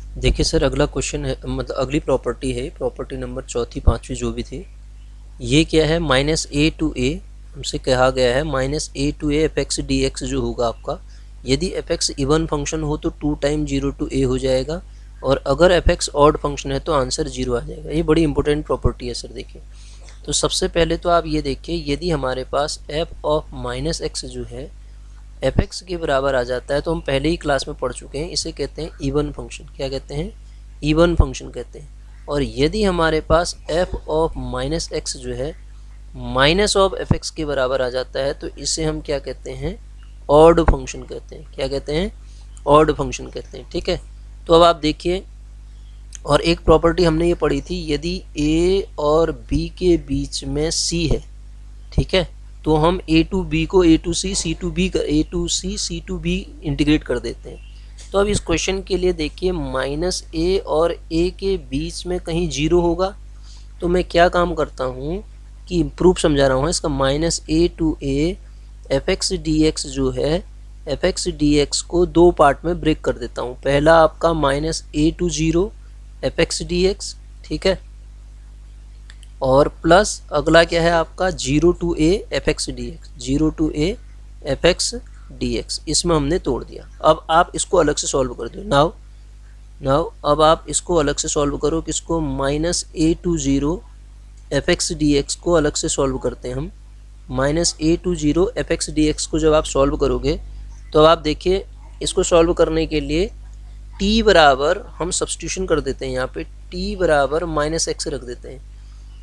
देखिए सर, अगला क्वेश्चन है, मतलब अगली प्रॉपर्टी है, प्रॉपर्टी नंबर चौथी पाँचवीं जो भी थी। ये क्या है, माइनस ए टू ए हमसे कहा गया है, minus a to a f x D x जो होगा आपका, यदि एफ एक्स इवन फंक्शन हो तो 2 टाइम 0 टू ए हो जाएगा, और अगर एफ एक्स ऑड फंक्शन है तो आंसर 0 आ जाएगा। ये बड़ी इंपॉर्टेंट प्रॉपर्टी है सर। देखिए, तो सबसे पहले तो आप ये देखिए, यदि हमारे पास एफ ऑफ माइनस एक्स जो है एफ एक्स के बराबर आ जाता है, तो हम पहले ही क्लास में पढ़ चुके हैं, इसे कहते हैं इवन फंक्शन। क्या कहते हैं? इवन फंक्शन कहते हैं। और यदि हमारे पास एफ ऑफ माइनस एक्स जो है माइनस ऑफ एफ एक्स के बराबर आ जाता है, तो इसे हम क्या कहते हैं? ऑड फंक्शन कहते हैं। क्या कहते हैं? ऑड फंक्शन कहते हैं। ठीक है, तो अब आप देखिए, और एक प्रॉपर्टी हमने ये पढ़ी थी, यदि ए और बी के बीच में सी है, ठीक है, तो हम ए टू बी को a to c c to b a to c c to b integrate कर देते हैं। तो अब इस क्वेश्चन के लिए देखिए, माइनस ए और ए के बीच में कहीं जीरो होगा, तो मैं क्या काम करता हूँ कि प्रूफ समझा रहा हूँ इसका। Minus a to a f x D x जो है, एफ एक्स डी एक्स को दो पार्ट में ब्रेक कर देता हूँ। पहला आपका minus a to zero f x D x, ठीक है, और प्लस अगला क्या है आपका, 0 to a f x D x, 0 to a f x D x, इसमें हमने तोड़ दिया। अब आप इसको अलग से सॉल्व कर दो। नाउ अब आप इसको अलग से सॉल्व करो, किसको? Minus a to zero f x D x को अलग से सॉल्व करते हैं हम। Minus a to zero f x D x को जब आप सॉल्व करोगे, तो आप देखिए, इसको सॉल्व करने के लिए t बराबर हम सब्सटीट्यूशन कर देते हैं, यहाँ पे t बराबर माइनस एक्स रख देते हैं।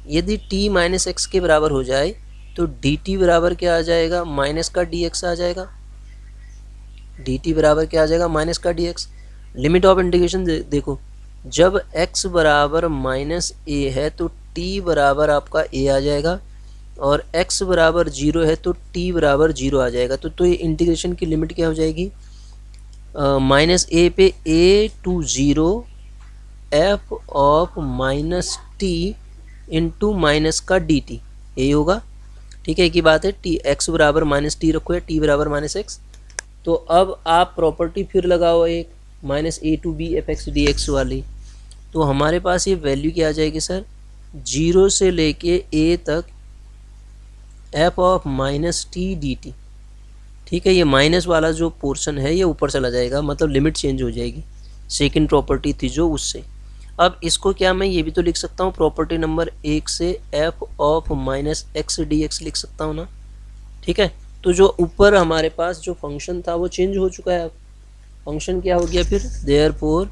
यदि t माइनस एक्स के बराबर हो जाए तो dt बराबर क्या आ जाएगा? माइनस का dx आ जाएगा। dt बराबर क्या आ जाएगा? माइनस का dx। लिमिट ऑफ इंटीग्रेशन देखो, जब x बराबर माइनस ए है तो t बराबर आपका a आ जाएगा, और x बराबर 0 है तो t बराबर 0 आ जाएगा। तो ये इंटीग्रेशन की लिमिट क्या हो जाएगी? माइनस ए पे a to 0 f of minus T into minus का डी टी, यही होगा। ठीक है, एक ही बात है। टी एक्स बराबर माइनस टी रखो या टी बराबर माइनस एक्स। तो अब आप प्रॉपर्टी फिर लगाओ, एक minus a to B F x D x वाली। तो हमारे पास ये वैल्यू क्या आ जाएगी सर? 0 से लेके ए तक F of minus T D T. ठीक है, ये माइनस वाला जो पोर्शन है ये ऊपर चला जाएगा, मतलब लिमिट चेंज हो जाएगी, सेकेंड प्रॉपर्टी थी जो उससे। अब इसको क्या मैं ये भी तो लिख सकता हूँ, प्रॉपर्टी नंबर 1 से F of minus x D x लिख सकता हूँ ना। ठीक है, तो जो ऊपर हमारे पास जो फंक्शन था वो चेंज हो चुका है। अब फंक्शन क्या हो गया फिर? Therefore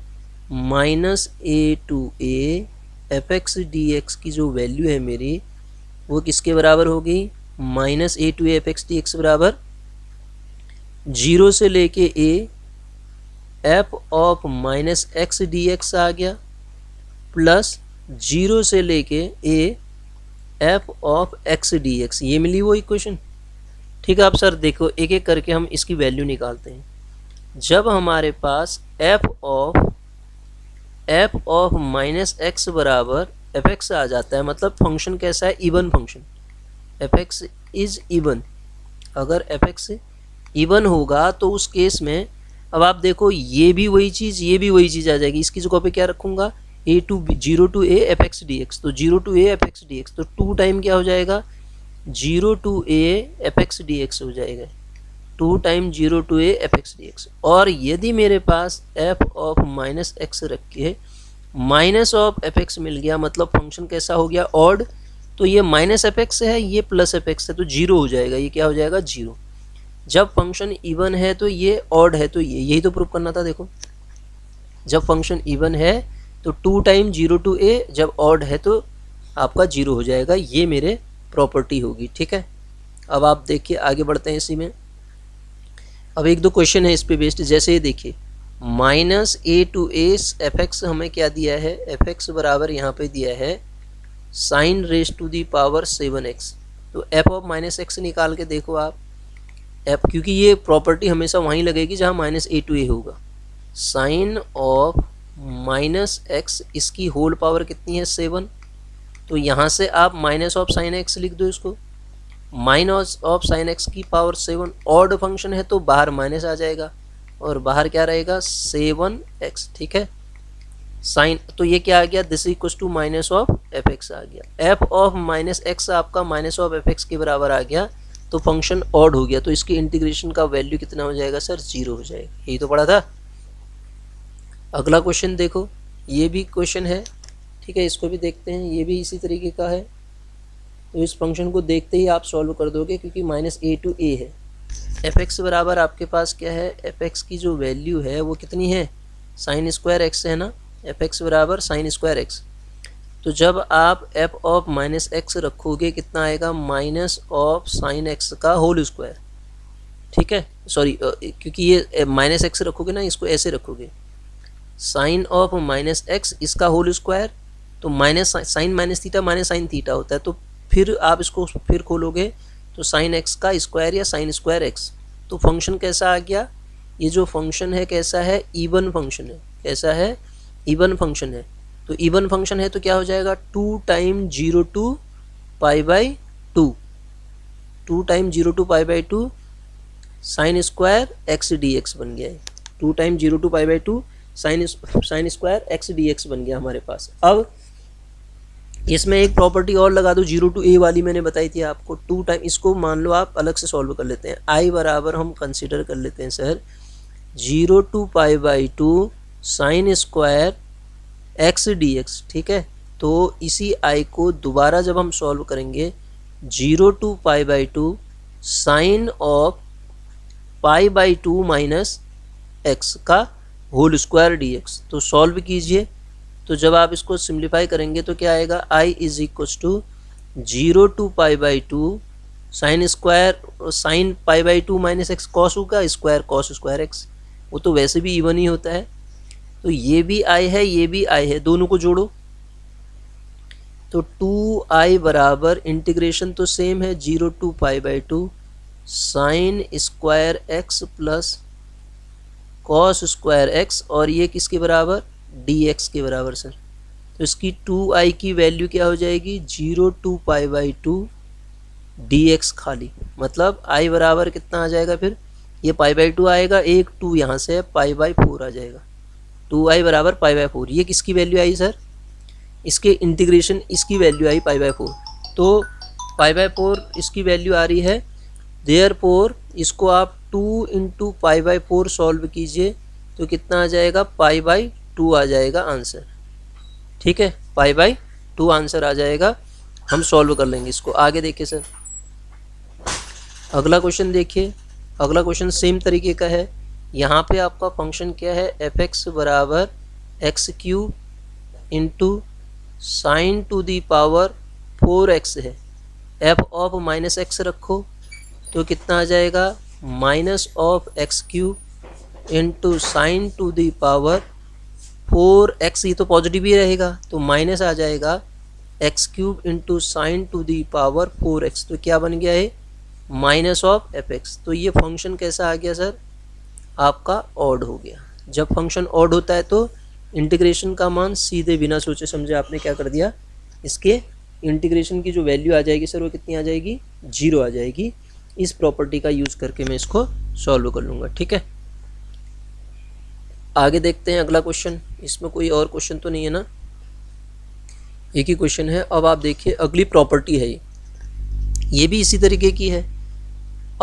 minus a to a f x D x की जो वैल्यू है मेरी, वो किसके बराबर होगी? Minus a to a f x D x बराबर 0 से लेके a f of minus x D x आ गया, प्लस 0 से लेके a f of x D x, ये मिली वो इक्वेशन। ठीक है, अब सर देखो, एक एक करके हम इसकी वैल्यू निकालते हैं। जब हमारे पास एफ ऑफ माइनस एक्स बराबर एफ एक्स आ जाता है, मतलब फंक्शन कैसा है? Even function. F x is even. अगर एफ एक्स इवन होगा तो उस केस में, अब आप देखो, ये भी वही चीज़, ये भी वही चीज़ आ जाएगी। इसकी जगह पे क्या रखूँगा? A to 0 to a f x D x, तो 0 to a f x D x, तो 2 टाइम क्या हो जाएगा? 0 to a f x D x हो जाएगा, 2 time 0 to a f x D x. और यदि मेरे पास एफ ऑफ माइनस एक्स रख के माइनस ऑफ एफ एक्स मिल गया, मतलब फंक्शन कैसा हो गया? ऑड। तो ये माइनस एफ एक्स है, ये प्लस एफ एक्स है, तो 0 हो जाएगा। ये क्या हो जाएगा? 0। जब फंक्शन इवन है तो ये ऑड है, तो ये यही तो प्रूफ करना था। देखो, जब फंक्शन इवन है तो 2 टाइम 0 टू ए, जब ऑड है तो आपका 0 हो जाएगा। ये मेरे प्रॉपर्टी होगी। ठीक है, अब आप देखिए, आगे बढ़ते हैं इसी में। अब एक दो क्वेश्चन है इस पे बेस्ड, जैसे ये देखिए, minus a to a f x हमें क्या दिया है? एफ एक्स बराबर यहाँ पे दिया है sine raise to the power 7x। तो एफ ऑफ माइनस एक्स निकाल के देखो आप, एफ, क्योंकि ये प्रॉपर्टी हमेशा वहीं लगेगी जहाँ माइनस ए टू ए होगा। साइन ऑफ माइनस एक्स, इसकी होल पावर कितनी है? 7। तो यहाँ से आप माइनस ऑफ साइन एक्स लिख दो इसको। माइनस ऑफ साइन एक्स की पावर 7, ऑड फंक्शन है तो बाहर माइनस आ जाएगा और बाहर क्या रहेगा? 7x। ठीक है, साइन, तो ये क्या आ गया, this equal to minus of f x आ गया। एफ ऑफ माइनस एक्स आपका माइनस ऑफ एफ एक्स के बराबर आ गया, तो फंक्शन ऑड हो गया, तो इसकी इंटीग्रेशन का वैल्यू कितना हो जाएगा सर, 0 हो जाएगा। यही तो पढ़ा था। अगला क्वेश्चन देखो, ये भी क्वेश्चन है, ठीक है, इसको भी देखते हैं, ये भी इसी तरीके का है। तो इस फंक्शन को देखते ही आप सॉल्व कर दोगे, क्योंकि माइनस ए टू ए है। एफ एक्स बराबर आपके पास क्या है, एफ एक्स की जो वैल्यू है वो कितनी है, साइन स्क्वायर एक्स है ना, एफ एक्स बराबर साइन स्क्वायर एक्स। तो जब आप एफ ऑफ माइनस एक्स रखोगे कितना आएगा, माइनस ऑफ साइन एक्स का होल स्क्वायर, ठीक है, सॉरी क्योंकि ये माइनस एक्स रखोगे ना, इसको ऐसे रखोगे, साइन ऑफ माइनस एक्स इसका होल स्क्वायर, तो minus sine minus theta minus sine theta होता है, तो फिर आप इसको फिर खोलोगे तो साइन एक्स का स्क्वायर या साइन स्क्वायर एक्स। तो फंक्शन कैसा आ गया, ये जो फंक्शन है कैसा है, इवन फंक्शन है। कैसा है, इवन फंक्शन है। तो इवन फंक्शन है तो क्या हो जाएगा, 2 time 0 to pi by 2, 2 time 0 to pi by 2 sine square x D x बन गया है। 2 time 0 to pi by 2 sine square x D x बन गया हमारे पास। अब इसमें एक प्रॉपर्टी और लगा दो, 0 टू ए वाली मैंने बताई थी आपको। 2 टाइम, इसको मान लो आप अलग से सॉल्व कर लेते हैं। आई बराबर हम कंसिडर कर लेते हैं sir 0 to pi by 2 sine square x D x, ठीक है। तो इसी आई को दोबारा जब हम सॉल्व करेंगे 0 to pi by 2 sine of pi by 2 minus x का होल स्क्वायर डी एक्स। तो सॉल्व कीजिए, तो जब आप इसको सिंप्लीफाई करेंगे तो क्या आएगा, I is equal to 0 to pi by 2 sine square sine pi by 2 minus x cos होगा, स्क्वायर कॉस स्क्वायर एक्स, वो तो वैसे भी इवन ही होता है। तो ये भी आई है, ये भी आई है, दोनों को जोड़ो तो 2i बराबर इंटीग्रेशन तो सेम है 0 to pi by 2 sine square x plus cos square x, और ये किसके बराबर, dx के बराबर सर। तो इसकी 2i की वैल्यू क्या हो जाएगी, 0 टू पाई बाई 2 dx खाली, मतलब i बराबर कितना आ जाएगा, फिर ये पाई बाई 2 आएगा, एक 2 यहाँ से पाई बाई 4 आ जाएगा, 2i बराबर पाई बाई 4। ये किसकी वैल्यू आई सर, इसके इंटीग्रेशन इसकी वैल्यू आई पाई बाई 4, तो पाई बाई 4 इसकी वैल्यू आ रही है। देयरफॉर इसको आप 2 इंटू पाई बाई 4 सॉल्व कीजिए तो कितना आ जाएगा, पाई बाई 2 आ जाएगा आंसर, ठीक है, पाई बाई 2 आंसर आ जाएगा। हम सॉल्व कर लेंगे इसको। आगे देखिए सर, अगला क्वेश्चन देखिए। अगला क्वेश्चन सेम तरीके का है। यहाँ पे आपका फंक्शन क्या है, एफ एक्स बराबर x cube into sine to the power 4x है। एफ ऑफ माइनस एक्स रखो तो कितना आ जाएगा, minus of x cube into sine to the power 4x, ये तो पॉजिटिव ही रहेगा तो माइनस आ जाएगा x cube into sine to the power 4x, तो क्या बन गया है, माइनस ऑफ एफ एक्स। तो ये फंक्शन कैसा आ गया सर, आपका ऑड हो गया। जब फंक्शन ऑड होता है तो इंटीग्रेशन का मान सीधे बिना सोचे समझे आपने क्या कर दिया, इसके इंटीग्रेशन की जो वैल्यू आ जाएगी सर वो कितनी आ जाएगी, 0 आ जाएगी। इस प्रॉपर्टी का यूज़ करके मैं इसको सॉल्व कर लूँगा, ठीक है। आगे देखते हैं अगला क्वेश्चन। इसमें कोई और क्वेश्चन तो नहीं है ना, एक ही क्वेश्चन है। अब आप देखिए अगली प्रॉपर्टी है ये भी इसी तरीके की है।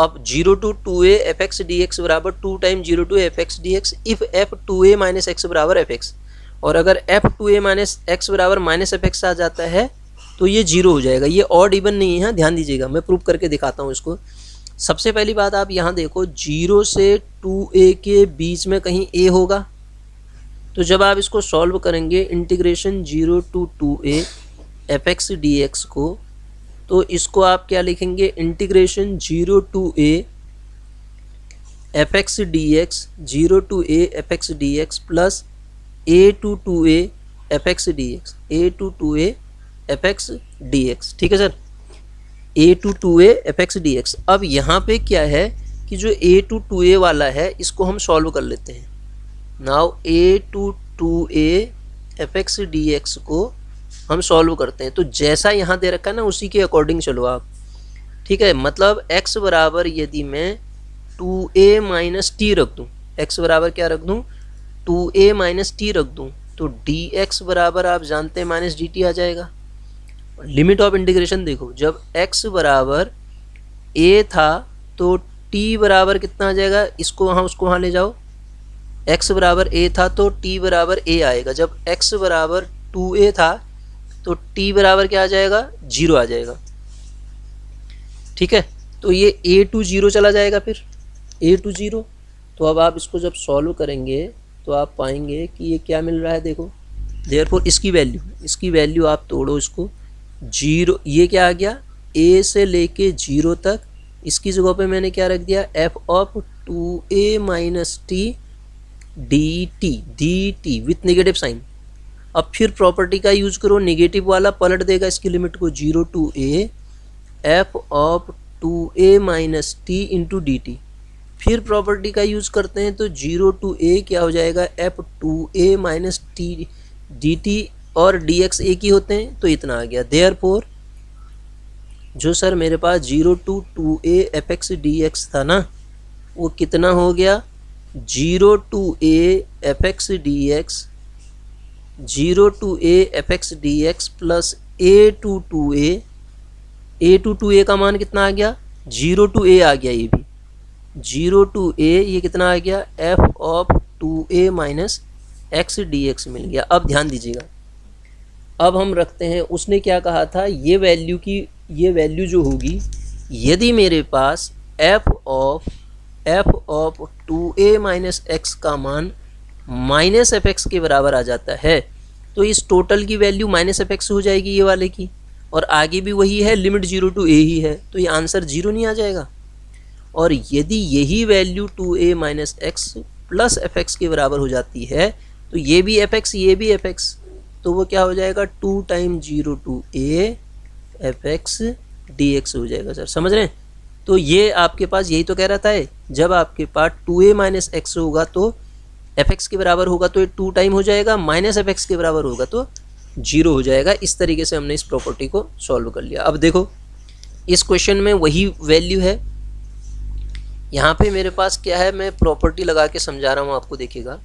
अब 0 to 2a f x D x बराबर 2 time 0 to f x D x if f 2a minus x बराबर एफ एक्स, और अगर एफ 2a माइनस एक्स बराबर माइनस एफ एक्स आ जाता है तो ये 0 हो जाएगा। ये ऑड इवन नहीं है, ध्यान दीजिएगा, मैं प्रूव करके दिखाता हूँ इसको। सबसे पहली बात आप यहाँ देखो 0 से 2a के बीच में कहीं a होगा, तो जब आप इसको सॉल्व करेंगे integration 0 to 2a f x D x को, तो इसको आप क्या लिखेंगे, integration 0 to a f x D x 0 to a f x D x plus a to 2a f x D x, a to 2a f x D x, ठीक है sir, a to 2a f x D x. अब यहाँ पे क्या है कि जो a to 2a वाला है इसको हम सॉल्व कर लेते हैं। Now a to 2a f x D x को हम सॉल्व करते हैं, तो जैसा यहाँ दे रखा है ना उसी के अकॉर्डिंग चलो आप, ठीक है। मतलब x बराबर यदि मैं 2a माइनस टी रख दूँ, x बराबर क्या रख दूँ, 2a माइनस टी रख दूँ, तो तो dx बराबर आप जानते हैं माइनस dt आ जाएगा। लिमिट ऑफ इंटीग्रेशन देखो, जब x बराबर a था तो t बराबर कितना आ जाएगा, इसको वहाँ उसको वहाँ ले जाओ, x बराबर a था तो t बराबर a आएगा। जब x बराबर 2a था तो t बराबर क्या आ जाएगा, 0 आ जाएगा। ठीक है, तो ये a टू 0 चला जाएगा, फिर a टू 0। तो अब आप इसको जब सॉल्व करेंगे तो आप पाएंगे कि ये क्या मिल रहा है, देखो देयरफॉर इसकी वैल्यू आप तोड़ो इसको, 0, ये क्या आ गया a से लेके 0 तक, इसकी जगह पे मैंने क्या रख दिया, f of 2a minus t dt with negative sign. अब फिर प्रॉपर्टी का यूज करो, नेगेटिव वाला पलट देगा इसकी लिमिट को, 0 to a f of 2a minus T into D t. फिर प्रॉपर्टी का यूज़ करते हैं तो 0 टू a क्या हो जाएगा, f 2a minus T D T, और dx एक ही होते हैं तो इतना आ गया। देयरफॉर जो सर मेरे पास 0 टू 2a fx dx था ना, वो कितना हो गया, 0 to a fx dx, 0 to a fx dx plus a to 2a का मान कितना आ गया, 0 टू a आ गया, ये भी 0 टू a, ये कितना आ गया, f of 2a minus x dx मिल गया। अब ध्यान दीजिएगा, अब हम रखते हैं, उसने क्या कहा था, ये वैल्यू जो होगी, यदि मेरे पास f of 2a minus x का मान माइनस fx के बराबर आ जाता है तो इस टोटल की वैल्यू माइनस fx हो जाएगी ये वाले की, और आगे भी वही है, लिमिट 0 टू a ही है, तो ये आंसर 0 नहीं आ जाएगा। और यदि यही value 2a minus x plus fx के बराबर हो जाती है तो ये भी fx ये भी fx, तो वो क्या हो जाएगा, 2 time 0 to a fx dx हो जाएगा। सर समझ रहे हैं, तो ये आपके पास यही तो कह रहा था, जब आपके पास 2a माइनस x होगा तो fx के बराबर होगा तो ये 2 टाइम हो जाएगा, माइनस fx के बराबर होगा तो 0 हो जाएगा। इस तरीके से हमने इस प्रॉपर्टी को सॉल्व कर लिया। अब देखो इस क्वेश्चन में वही वैल्यू है, यहाँ पे मेरे पास क्या है, मैं प्रॉपर्टी लगा के समझा रहा हूँ आपको, देखिएगा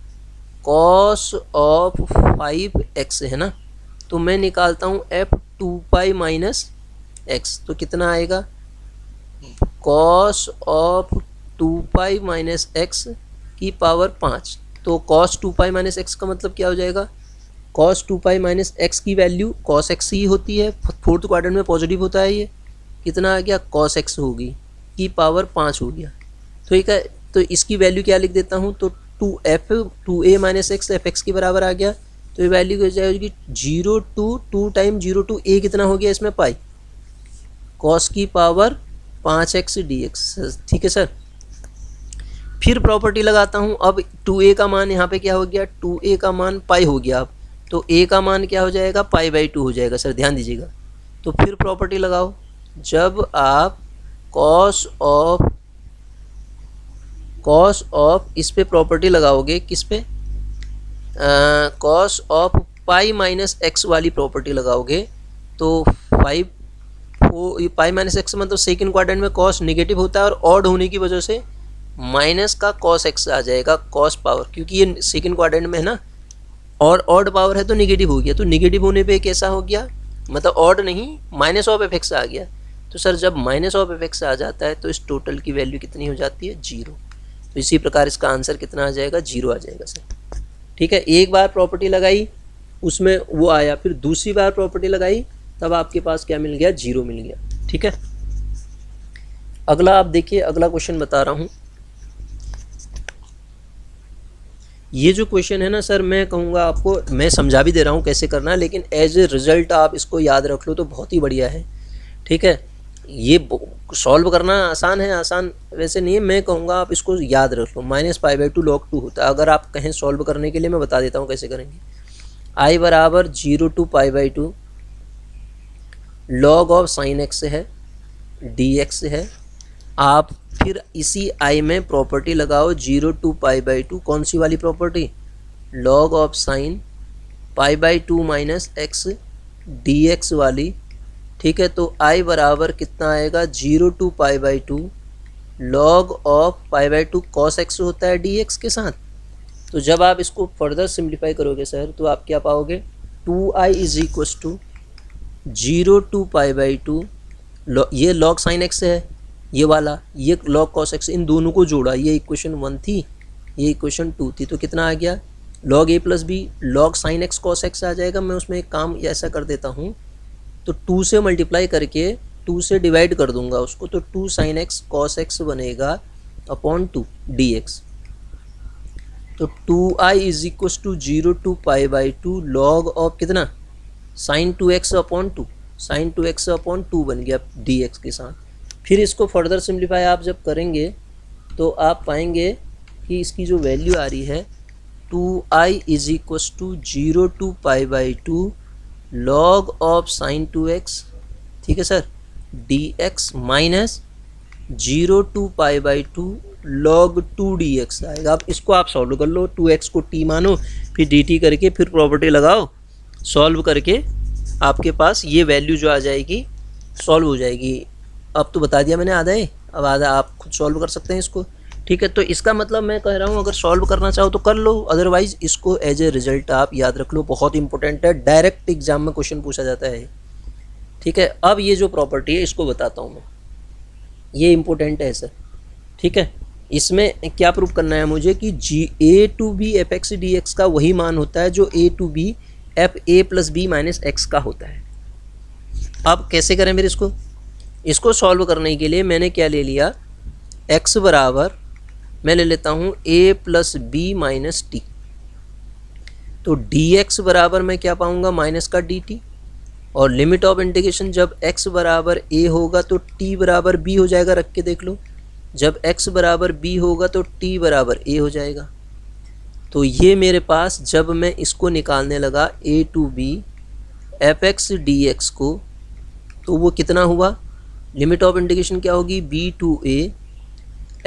cos ऑफ 5x है ना, तो मैं निकालता हूँ f 2 पाई माइनस x, तो कितना आएगा, cos of 2 pi minus x की पावर 5। तो cos 2 पाई माइनस x का मतलब क्या हो जाएगा, cos 2 पाई माइनस x की वैल्यू cos x ही होती है, फोर्थ क्वाड्रेंट में पॉजिटिव होता है, ये कितना आ गया, cos x होगी की पावर 5 हो गया। तो ठीक है, तो इसकी वैल्यू क्या लिख देता हूँ, तो 2a माइनस x fx के बराबर आ गया, तो ये वैल्यू हो जाएगी 0 टू 2 टाइम 0 टू a कितना हो गया इसमें, पाई, cos की पावर 5x dx। ठीक है सर, फिर प्रॉपर्टी लगाता हूँ, अब 2a का मान यहाँ पे क्या हो गया, 2a का मान पाई हो गया, अब तो a का मान क्या हो जाएगा, पाई बाई 2 हो जाएगा। सर ध्यान दीजिएगा, तो फिर प्रॉपर्टी लगाओ, जब आप cos ऑफ इस पे प्रॉपर्टी लगाओगे, किस पे, cos of pi minus x वाली प्रॉपर्टी लगाओगे, तो पाई माइनस एक्स मतलब सेकेंड क्वाड्रेंट में cos नेगेटिव होता है और ऑड होने की वजह से माइनस का cos x आ जाएगा, cos पावर, क्योंकि ये सेकेंड क्वाड्रेंट में है ना, और ऑड पावर है तो नेगेटिव हो गया, तो नेगेटिव होने पे कैसा हो गया, मतलब ऑड नहीं, माइनस ऑफ fx आ गया। तो सर जब माइनस ऑफ fx आ जाता है तो इस टोटल की वैल्यू कितनी हो जाती है, 0। तो इसी प्रकार इसका आंसर कितना आ जाएगा, 0 आ जाएगा सर। ठीक है, एक बार प्रॉपर्टी लगाई उसमें वो आया, फिर दूसरी बार प्रॉपर्टी लगाई तब आपके पास क्या मिल गया, 0 मिल गया। ठीक है, अगला आप देखिए, अगला क्वेश्चन बता रहा हूँ। ये जो क्वेश्चन है ना सर, मैं कहूँगा आपको, मैं समझा भी दे रहा हूँ कैसे करना है, लेकिन एज ए रिज़ल्ट आप इसको याद रख लो तो बहुत ही बढ़िया है। ठीक है, ये सॉल्व करना आसान है, आसान वैसे नहीं है, मैं कहूँगा आप इसको याद रख लो। -π/2 log 2 होता है, अगर आप कहें सॉल्व करने के लिए मैं बता देता हूँ कैसे करेंगे। i बराबर 0 to π/2 log of sine x है, dx है। आप फिर इसी i में प्रॉपर्टी लगाओ 0 टू π/2, कौन सी वाली property, log of sine π/2 minus x dx वाली। ठीक है, तो i बराबर कितना आएगा, 0 to π/2 log of π/2 cos x होता है dx के साथ, तो जब आप इसको फर्दर सिंप्लीफाई करोगे सर तो आप क्या पाओगे, 2i is equals to 0 to pi by 2, ये लॉग साइन एक्स है ये वाला, ये लॉग कॉस एक्स, इन दोनों को जोड़ा, ये इक्वेशन 1 थी, ये इक्वेशन 2 थी, तो कितना आ गया log a plus b log sine x cos x आ जाएगा। मैं उसमें एक काम ऐसा कर देता हूँ, तो 2 से मल्टीप्लाई करके 2 से डिवाइड कर दूंगा उसको, तो 2 साइन एक्स कॉस एक्स बनेगा अपॉन 2 डी एक्स। तो 2i is equal to 0 to pi by 2 log of कितना sine 2x upon 2, sine 2x upon 2 बन गया dx के साथ। फिर इसको फर्दर सिंप्लीफाई आप जब करेंगे तो आप पाएंगे कि इसकी जो वैल्यू आ रही है 2i is equal to 0 to pi by 2 log of sine 2x, ठीक है sir, dx minus 0 to pi by 2 log 2 dx आएगा। अब इसको आप सॉल्व कर लो, 2x को t मानो, फिर dt करके फिर प्रॉपर्टी लगाओ, सॉल्व करके आपके पास ये वैल्यू जो आ जाएगी सॉल्व हो जाएगी। अब तो बता दिया मैंने आधा है, अब आधा आप खुद सॉल्व कर सकते हैं इसको, ठीक है। तो इसका मतलब मैं कह रहा हूँ अगर सॉल्व करना चाहो तो कर लो, अदरवाइज़ इसको एज ए रिजल्ट आप याद रख लो, बहुत इंपॉर्टेंट है, डायरेक्ट एग्जाम में क्वेश्चन पूछा जाता है, ठीक है। अब ये जो प्रॉपर्टी है इसको बताता हूँ मैं, ये इंपॉर्टेंट है सर, ठीक है। इसमें क्या प्रूव करना है मुझे कि a to B F x D x का वही मान होता है जो a to B f A plus B minus x का होता है। अब कैसे करें फिर इसको सॉल्व करने के लिए मैंने क्या ले लिया, x बराबर मैं ले लेता हूँ a plus B minus t, तो dx बराबर मैं क्या पाऊँगा माइनस का dt, और लिमिट ऑफ इंटीग्रेशन जब x बराबर a होगा तो t बराबर b हो जाएगा, रख के देख लो, जब x बराबर b होगा तो t बराबर a हो जाएगा। तो ये मेरे पास जब मैं इसको निकालने लगा a to B F x D x को, तो वो कितना हुआ, लिमिट ऑफ इंटीग्रेशन क्या होगी b to a,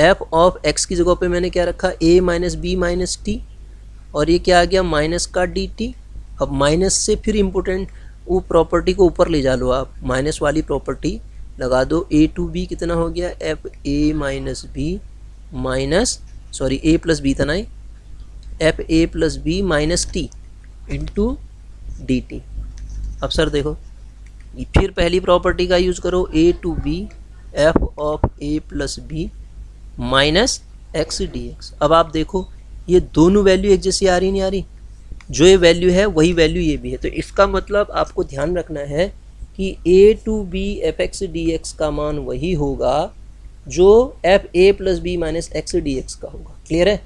f of x की जगह पे मैंने क्या रखा a minus B minus t, और ये क्या आ गया माइनस का dt। अब माइनस से फिर इम्पोर्टेंट वो प्रॉपर्टी को ऊपर ले जा लो आप, माइनस वाली प्रॉपर्टी लगा दो, a टू बी कितना हो गया F A minus B minus sorry a plus B था ना, एफ ए plus B minus T into D T. अब सर देखो फिर पहली प्रॉपर्टी का यूज़ करो, a to B F of a plus B minus x D x. अब आप देखो ये दोनों वैल्यू एक जैसी आ रही नहीं आ रही, जो ये वैल्यू है वही वैल्यू ये भी है, तो इसका मतलब आपको ध्यान रखना है कि a to B F x D x का मान वही होगा जो एफ ए plus B minus x D x का होगा। क्लियर है?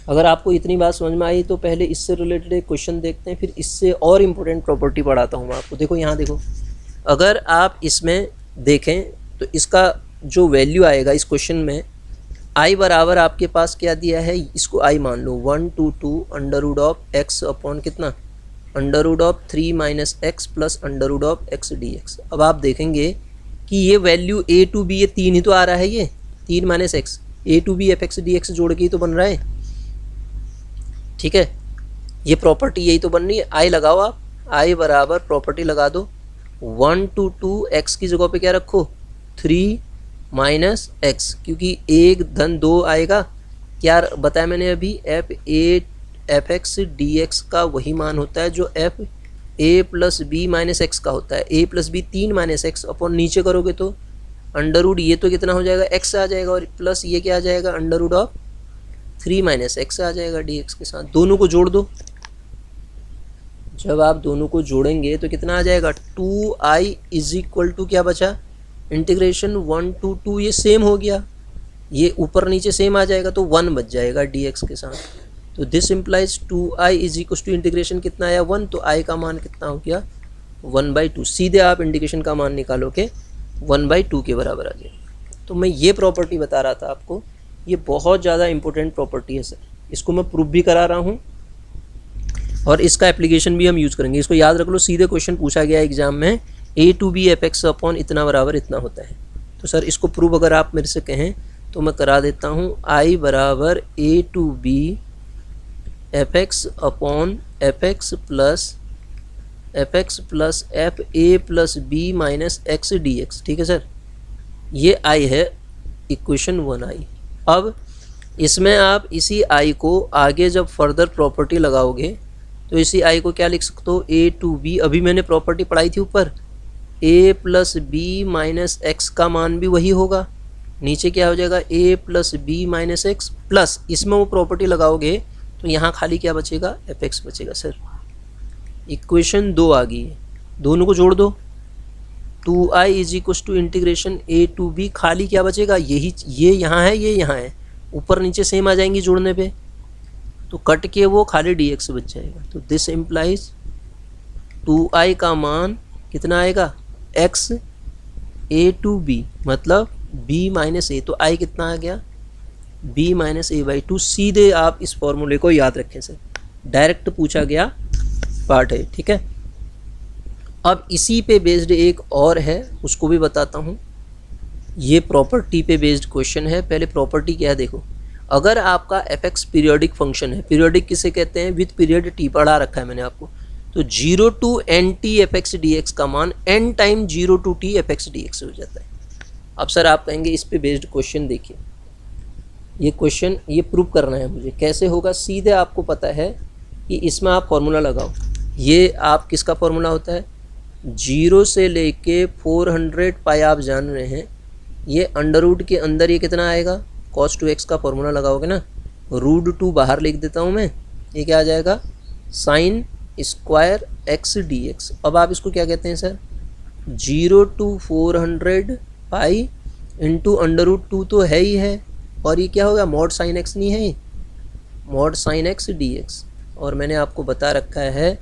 अगर आपको इतनी बात समझ में आई तो पहले इससे रिलेटेड एक क्वेश्चन देखते हैं, फिर इससे और इम्पोर्टेंट प्रॉपर्टी पढ़ाता हूँ मैं आपको। देखो यहाँ देखो, अगर आप इसमें देखें तो इसका जो वैल्यू आएगा इस क्वेश्चन में, आई बराबर आपके पास क्या दिया है, इसको आई मान लो 1 to 2 under root of x upon कितना under root of 3 minus x plus under root of x D x. अब आप देखेंगे कि ये वैल्यू a टू बी, ये 3 ही तो आ रहा है, ये 3 minus X, a to B F x D X जोड़ के ही तो बन रहा है, ठीक है। ये प्रॉपर्टी यही तो बन रही है। आई लगाओ आप, आई बराबर प्रॉपर्टी लगा दो 1 टू 2 एक्स की जगह पे क्या रखो 3 माइनस एक्स, क्योंकि 1 धन 2 आएगा, क्या बताया मैंने अभी, एफ एक्स डी एक्स का वही मान होता है जो एफ ए प्लस बी माइनस एक्स का होता है। a plus B 3 minus X upon नीचे करोगे तो अंडर रूट ये तो कितना हो जाएगा x आ जाएगा, और प्लस ये क्या आ जाएगा under root of 3 minus x आ जाएगा dx के साथ। दोनों को जोड़ दो, जब आप दोनों को जोड़ेंगे तो कितना आ जाएगा 2i इज इक्वल टू क्या बचा इंटीग्रेशन 1 टू 2, ये सेम हो गया, ये ऊपर नीचे सेम आ जाएगा तो 1 बच जाएगा dx के साथ। तो this implies 2i is equal to integration कितना आया 1, तो i का मान कितना हो गया 1/2। सीधे आप इंटीग्रेशन का मान निकालो के 1/2 के बराबर आ गया। तो मैं ये प्रॉपर्टी बता रहा था आपको, ये बहुत ज़्यादा इंपॉर्टेंट प्रॉपर्टी है सर, इसको मैं प्रूफ भी करा रहा हूँ और इसका एप्लीकेशन भी हम यूज़ करेंगे। इसको याद रख लो, सीधे क्वेश्चन पूछा गया एग्जाम में, a to B F X upon इतना बराबर इतना होता है। तो सर इसको प्रूफ अगर आप मेरे से कहें तो मैं करा देता हूँ, आई बराबर a to B F X upon F X plus F A plus B minus x D x, ठीक है सर। ये आई है इक्वेशन 1i। अब इसमें आप इसी आई को आगे जब फर्दर प्रॉपर्टी लगाओगे तो इसी आई को क्या लिख सकते हो, ए टू बी, अभी मैंने प्रॉपर्टी पढ़ाई थी ऊपर, a plus B minus x का मान भी वही होगा, नीचे क्या हो जाएगा a plus B minus x plus इसमें वो प्रॉपर्टी लगाओगे तो यहाँ खाली क्या बचेगा, एफ एक्स बचेगा सर। इक्वेशन 2 आ गई है, दोनों को जोड़ दो, 2i is equal to integration a to b, खाली क्या बचेगा, यही ये यहाँ है ये यहाँ है, ऊपर नीचे सेम आ जाएंगी जोड़ने पे, तो कट के वो खाली dx बच जाएगा। तो दिस इम्प्लाइज 2i का मान कितना आएगा, x a टू b, मतलब b माइनस ए, तो i कितना आ गया, b माइनस ए बाई 2। सीधे आप इस फॉर्मूले को याद रखें सर, डायरेक्ट पूछा गया पार्ट है, ठीक है। अब इसी पे बेस्ड एक और है, उसको भी बताता हूँ। ये प्रॉपर्टी पे बेस्ड क्वेश्चन है। पहले प्रॉपर्टी क्या है देखो, अगर आपका एफ एक्स पीरियोडिक फंक्शन है, पीरियोडिक किसे कहते हैं, विद पीरियड टी पढ़ा रखा है मैंने आपको, तो 0 to N T F x D x का मान N time 0 to T F x D x हो जाता है। अब सर आप कहेंगे इस पे बेस्ड क्वेश्चन देखिए, ये क्वेश्चन ये प्रूव करना है मुझे, कैसे होगा, सीधे आपको पता है कि इसमें आप फॉर्मूला लगाओ। ये आप किसका फॉर्मूला होता है, 0 से लेके 400 पाई आप जान रहे हैं, ये अंडर रूट के अंदर ये कितना आएगा, cos 2x का फॉर्मूला लगाओगे ना, रूट 2 बाहर लिख देता हूँ मैं, ये क्या आ जाएगा, sine square x D x. अब आप इसको क्या कहते हैं sir, 0 to 400 pi into under root 2 तो है ही है, और ये क्या होगा, मॉड साइन एक्स नहीं है, mod sine x D x. और मैंने आपको बता रखा है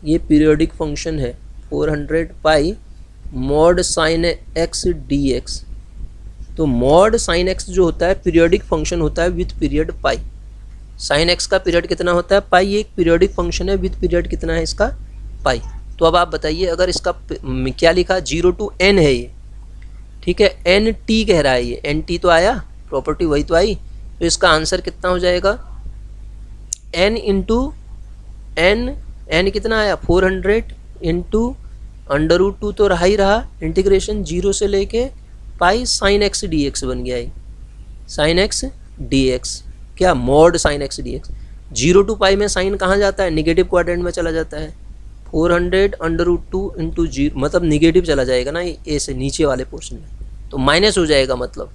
ये पीरियोडिक फंक्शन है, 400 pi mod sine x D x. तो मॉड साइन एक्स जो होता है पीरियोडिक फंक्शन होता है with period pi, sine x का पीरियड कितना होता है पाई, ये एक पीरियोडिक फंक्शन है विथ पीरियड कितना है इसका, पाई। तो अब आप बताइए, अगर इसका क्या लिखा, 0 टू n है ये, ठीक है, एन टी कह रहा है ये, एन टी तो आया, प्रॉपर्टी वही तो आई, तो इसका आंसर कितना हो जाएगा, n इंटू एन कितना आया 400 इंटू अंडर रूट 2 तो रहा ही रहा, इंटीग्रेशन 0 से लेके pi sine x D x बन गया है, साइन एक्स डी एक्स, क्या mod sine x D x. 0 to pi में साइन कहाँ जाता है, निगेटिव क्वाड्रेंट में चला जाता है, 400 अंडर रूट 2 इंटू 0 मतलब निगेटिव चला जाएगा ना ए से नीचे वाले पोर्शन में, तो माइनस हो जाएगा, मतलब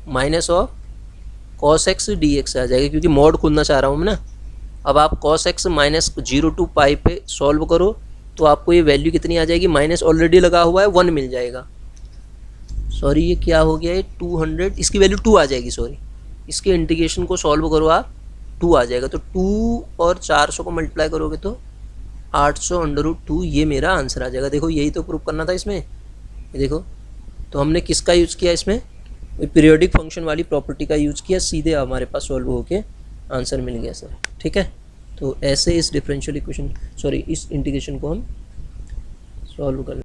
minus of cos x D x आ जाएगा, क्योंकि मॉड खोलना चाह रहा हूँ मैं ना। अब आप कॉस एक्स माइनस 0 टू पाई पे सॉल्व करो तो आपको ये वैल्यू कितनी आ जाएगी, माइनस ऑलरेडी लगा हुआ है 1 मिल जाएगा, सॉरी ये क्या हो गया है 200, इसकी वैल्यू 2 आ जाएगी, सॉरी इसके इंटीग्रेशन को सॉल्व करो आप 2 आ जाएगा, तो 2 और 400 को मल्टीप्लाई करोगे तो 800 अंडर रूट 2, ये मेरा आंसर आ जाएगा। देखो यही तो प्रूव करना था इसमें, ये देखो, तो हमने किसका यूज़ किया इसमें, पीरियोडिक फंक्शन वाली प्रॉपर्टी का यूज़ किया, सीधे हमारे पास सॉल्व होके आंसर मिल गया सर, ठीक है। तो ऐसे इस डिफरेंशियल इक्वेशन, सॉरी इस इंटीग्रेशन को हम सॉल्व कर